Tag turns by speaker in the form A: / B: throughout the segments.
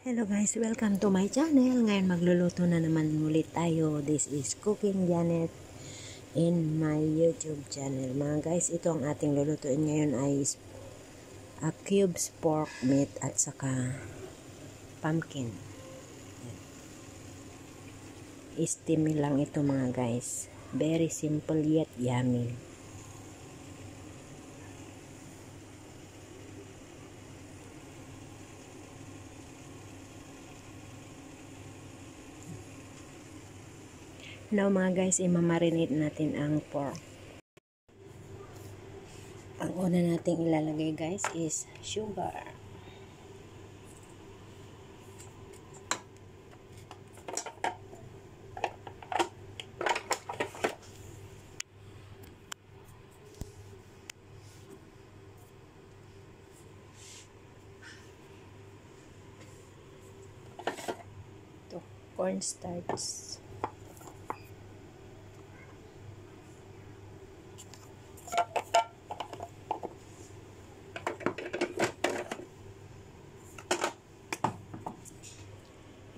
A: Hello guys, welcome to my channel. Ngayon magluluto na naman ulit tayo. This is Cooking Janet in my YouTube channel. Mga guys, ito ang ating lulutuin ngayon ay cubes pork meat at saka pumpkin. Steam lang ito mga guys. Very simple yet yummy. Now mga guys, imamarinate natin ang pork. Ang una nating ilalagay guys is sugar. Ito, cornstarch.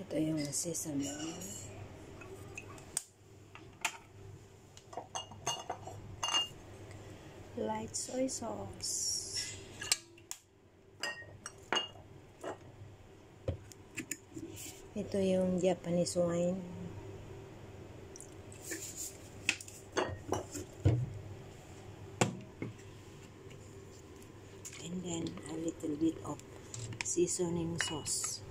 A: Ito yung sesame. Light soy sauce. Ito yung Japanese wine. And then a little bit of seasoning sauce.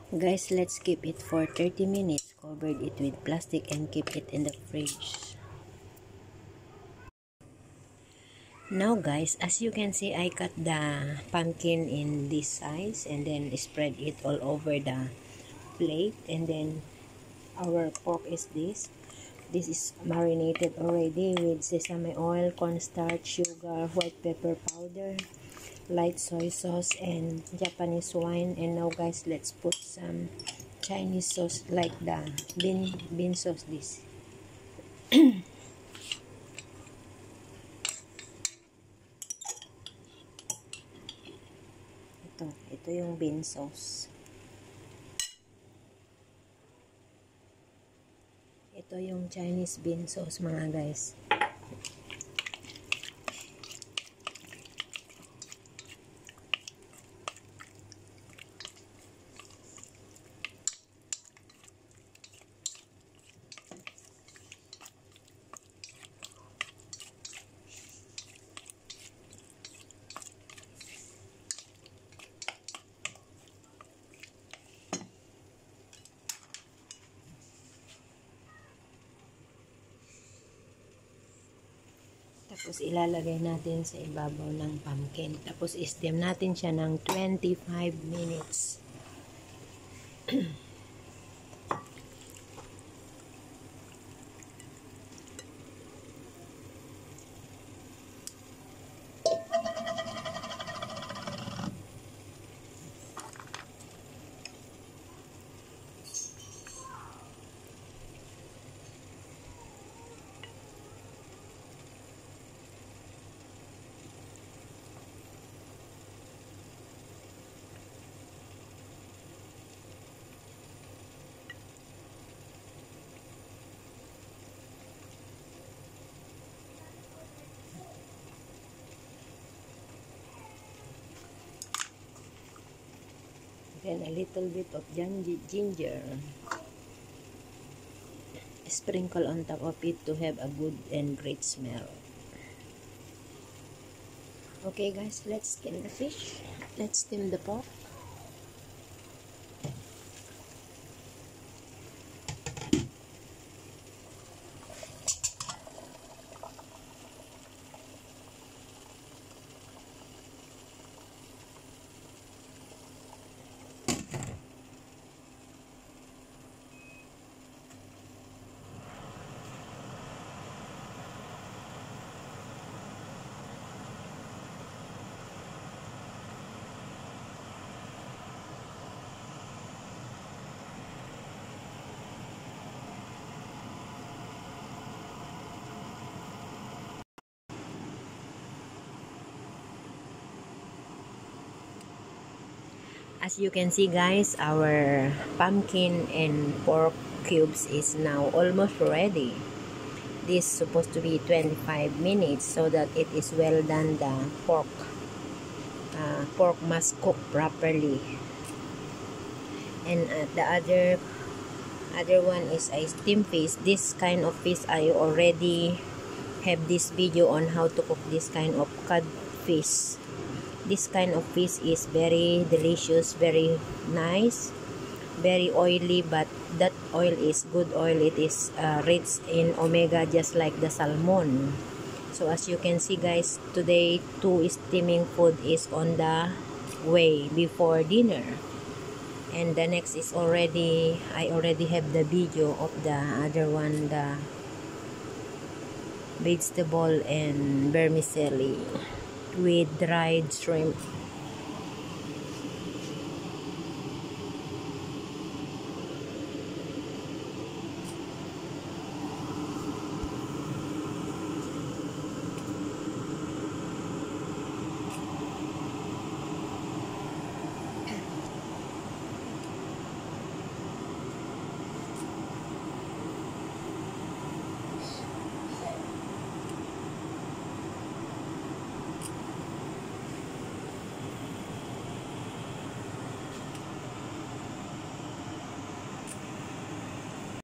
A: Guys, let's keep it for 30 minutes. Covered it with plastic and keep it in the fridge. Now guys, as you can see, I cut the pumpkin in this size and then spread it all over the plate. And then our pork is this. This is marinated already with sesame oil, cornstarch, sugar, white pepper powder, light soy sauce, and Japanese wine. And now guys, let's put some Chinese sauce like the bean sauce this. ito yung bean sauce. Ito yung Chinese bean sauce mga guys. Tapos ilalagay natin sa ibabaw ng pumpkin. Tapos i-steam natin siya ng 25 minutes. Then a little bit of ginger. Sprinkle on top of it to have a good and great smell. Okay guys, let's steam the fish. Let's steam the pork. As you can see guys, our pumpkin and pork cubes is now almost ready. This is supposed to be 25 minutes so that it is well done. The pork must cook properly. And the other one is a steam fish. This kind of fish I already have this video on how to cook this kind of cod fish. This kind of fish is very delicious, very nice, very oily, but that oil is good oil. It is rich in omega, just like the salmon. So as you can see guys, today 2 steaming food is on the way before dinner. And the next is I already have the video of the other one, the vegetable and vermicelli with dried shrimp.